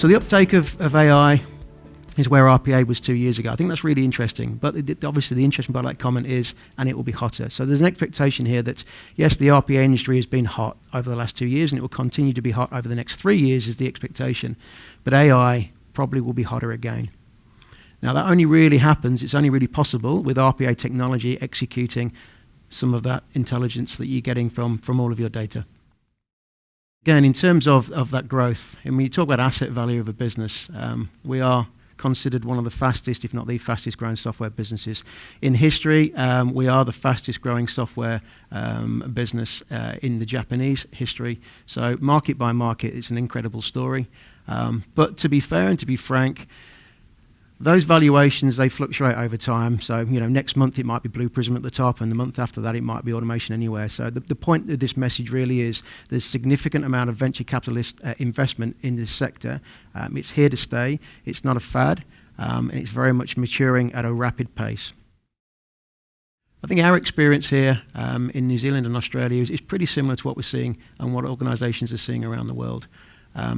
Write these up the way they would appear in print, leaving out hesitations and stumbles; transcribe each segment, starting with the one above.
So the uptake of AI is where RPA was 2 years ago. I think that's really interesting. But obviously the interesting part of that comment is, and it will be hotter. So there's an expectation here that, yes, the RPA industry has been hot over the last 2 years, and it will continue to be hot over the next 3 years is the expectation. But AI probably will be hotter again. Now that only really happens, it's only really possible with RPA technology executing some of that intelligence that you're getting from all of your data. Again, in terms of that growth, and when you talk about asset value of a business, we are considered one of the fastest, if not the fastest growing software businesses in history. We are the fastest growing software business in the Japanese history. So market by market, it's an incredible story. But to be fair and to be frank, those valuations, they fluctuate over time. So, next month it might be Blue Prism at the top, and the month after that it might be Automation Anywhere. So the point of this message really is there's significant amount of venture capitalist investment in this sector. It's here to stay. It's not a fad, and it's very much maturing at a rapid pace. I think our experience here in New Zealand and Australia is pretty similar to what we're seeing and what organisations are seeing around the world.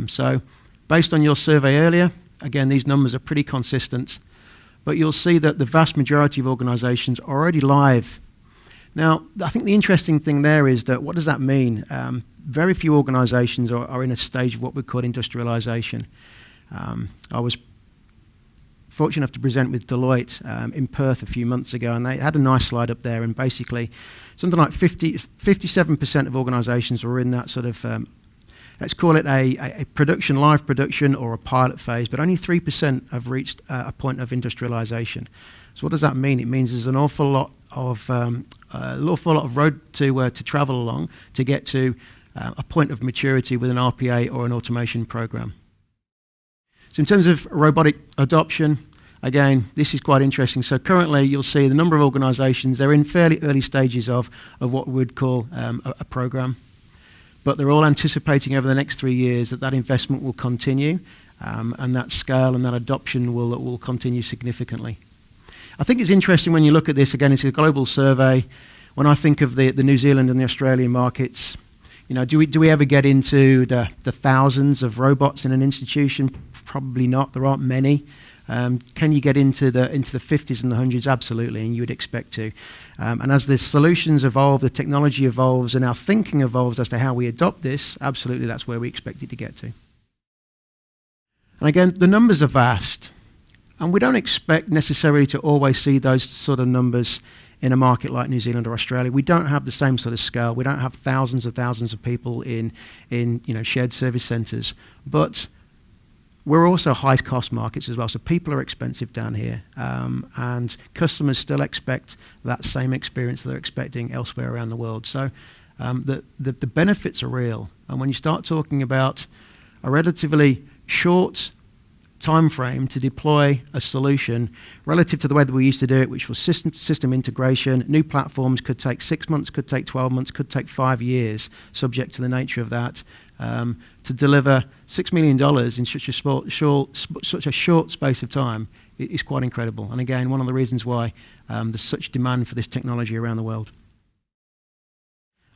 So based on your survey earlier, again, these numbers are pretty consistent, but you'll see that the vast majority of organisations are already live. Now, I think the interesting thing there is that what does that mean? Very few organisations are in a stage of what we call industrialisation. I was fortunate enough to present with Deloitte in Perth a few months ago, and they had a nice slide up there, and basically something like 57% of organisations are in that sort of let's call it a production, live production, or a pilot phase, but only 3% have reached a point of industrialization. So what does that mean? It means there's an awful lot of road to travel along to get to a point of maturity with an RPA or an automation program. So in terms of robotic adoption, again, this is quite interesting. So currently, you'll see the number of organizations, they're in fairly early stages of what we would call a program. But they're all anticipating over the next 3 years that investment will continue, and that scale and that adoption will continue significantly. I think it's interesting when you look at this, again, it's a global survey. When I think of the New Zealand and the Australian markets, do we ever get into the thousands of robots in an institution? Probably not. There aren't many. Can you get into the 50s and the hundreds? Absolutely, and you would expect to. And as the solutions evolve, the technology evolves, and our thinking evolves as to how we adopt this, absolutely that's where we expect it to get to. And again, the numbers are vast, and we don't expect necessarily to always see those sort of numbers in a market like New Zealand or Australia. We don't have the same sort of scale. We don't have thousands of people in shared service centres, but we're also high-cost markets as well, so people are expensive down here, and customers still expect that same experience they're expecting elsewhere around the world. So the benefits are real, and when you start talking about a relatively short time frame to deploy a solution relative to the way that we used to do it, which was system integration, new platforms could take 6 months, could take 12 months, could take 5 years, subject to the nature of that. To deliver $6 million in such a short space of time is quite incredible. And again, one of the reasons why there's such demand for this technology around the world.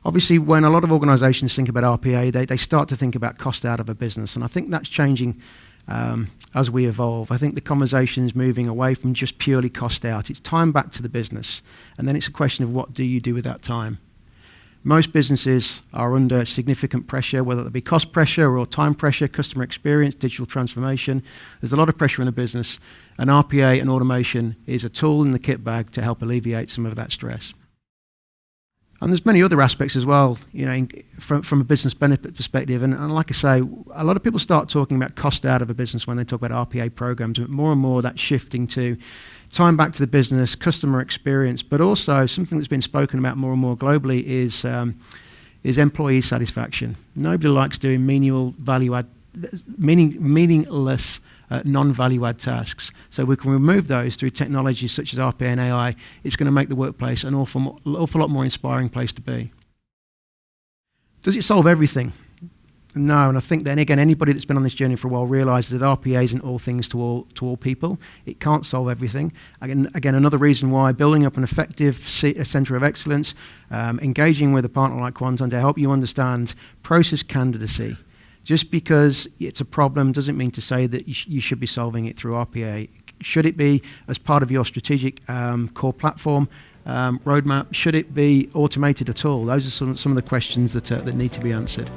Obviously, when a lot of organizations think about RPA, they start to think about cost out of a business. And I think that's changing as we evolve. I think the conversation is moving away from just purely cost out. It's time back to the business. And then it's a question of what do you do with that time? Most businesses are under significant pressure, whether it be cost pressure or time pressure, customer experience, digital transformation. There's a lot of pressure in a business, and RPA and automation is a tool in the kit bag to help alleviate some of that stress. And there's many other aspects as well, from a business benefit perspective. And like I say, a lot of people start talking about cost out of a business when they talk about RPA programs, but more and more that's shifting to time back to the business, customer experience, but also something that's been spoken about more and more globally is employee satisfaction. Nobody likes doing meaningless non-value add tasks. So we can remove those through technologies such as RPA and AI. It's going to make the workplace an awful lot more inspiring place to be. Does it solve everything? No, and I think then again, anybody that's been on this journey for a while realises that RPA isn't all things to all people. It can't solve everything. Again, another reason why building up an effective centre of excellence, engaging with a partner like Quanton to help you understand process candidacy, Just because it's a problem doesn't mean to say that you should be solving it through RPA. Should it be as part of your strategic core platform roadmap? Should it be automated at all? Those are some of the questions that need to be answered.